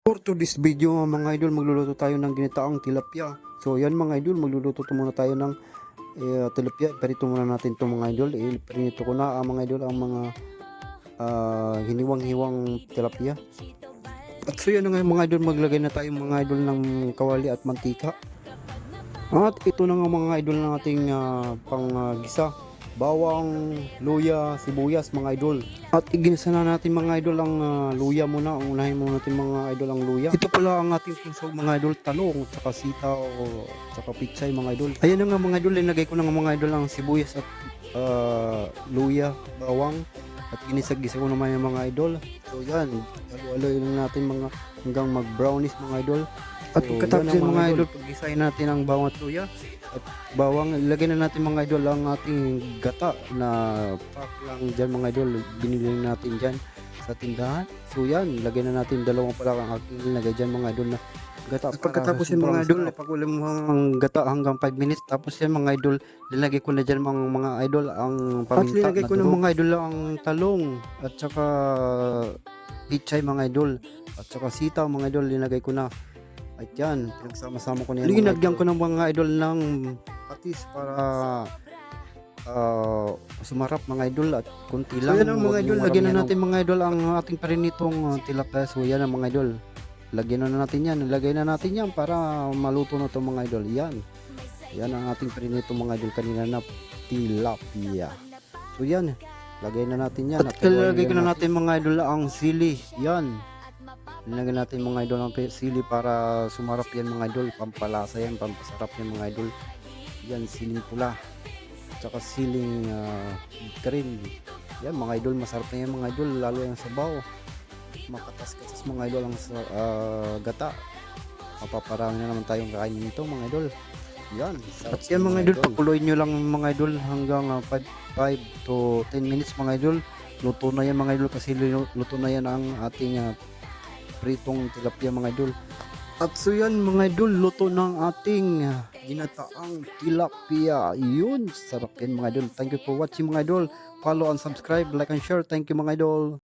For today's video mga idol, magluluto tayo ng ginataang tilapia. So yan mga idol, magluluto muna tayo ng tilapia. Iparito muna natin ito mga idol. Iparito ko na mga idol ang mga hiniwang-hiwang tilapia. At so yan na nga mga idol, maglagay na tayo mga idol ng kawali at mantika. At ito na nga mga idol ng ating gisa. Bawang, luya, sibuyas mga idol. At iginisa na natin mga idol ang luya muna. Unahin muna natin mga idol ang luya. Ito pala ang ating puso mga idol, talong, tsaka sitaw, tsaka pichay mga idol. Ayan na nga mga idol, linagay ko na nga mga idol ang sibuyas at luya, bawang. At ginisag-gisa ko naman yung mga idol. So yan, halo-halo lang natin mga hanggang mag brownish mga idol. At pagkatapos yung mga idol, pag-gisahin natin ang bawang at luya at bawang, ilagay na natin mga idol ang ating gata na pack lang dyan mga idol, binili natin dyan sa tindahan. So yan, ilagay na natin dalawang pala ang aking ilagay dyan mga idol na gata. At pagkatapos yung mga idol, ipakulim mo ang gata hanggang 5 minutes. Tapos yan mga idol, linagay ko na dyan mga idol ang paminta. At linagay ko na mga idol ang talong at saka pichay mga idol at saka sitaw mga idol, linagay ko na. At yan, pinagsama-sama ko na yan. Linagyan ko ng mga idol ng patis para sumarap mga idol at kunti lang. So yan ang mga idol, lagyan na natin mga idol ang ating parinitong tilapia. So yan ang mga idol, lagyan na natin yan, lagay na natin yan para maluto na itong mga idol. Yan ang ating parinitong mga idol kanina na tilapia. So yan, lagay na natin yan. At ilagay ko na natin mga idol ang sili. Yan, linagyan natin mga idol ng sili para sumarap yan mga idol, pampalasa yan, pampasarap yan mga idol. Yan, siling pula tsaka siling green. Yan mga idol, masarap na yan mga idol, lalo yung sabaw, makatas-katas mga idol ang gata. Mapaparami na naman tayong kainin nito mga idol. Yan, at yan mga idol, pakuloyin nyo lang mga idol hanggang 5 to 10 minutes mga idol. Luto na yan mga idol, kasi luto na yan ang ating pritong tilapia mga idol. At so yan mga idol, luto ng ating ginataang tilapia. Yun, sarap yan mga idol. Thank you for watching mga idol. Follow and subscribe, like and share. Thank you mga idol.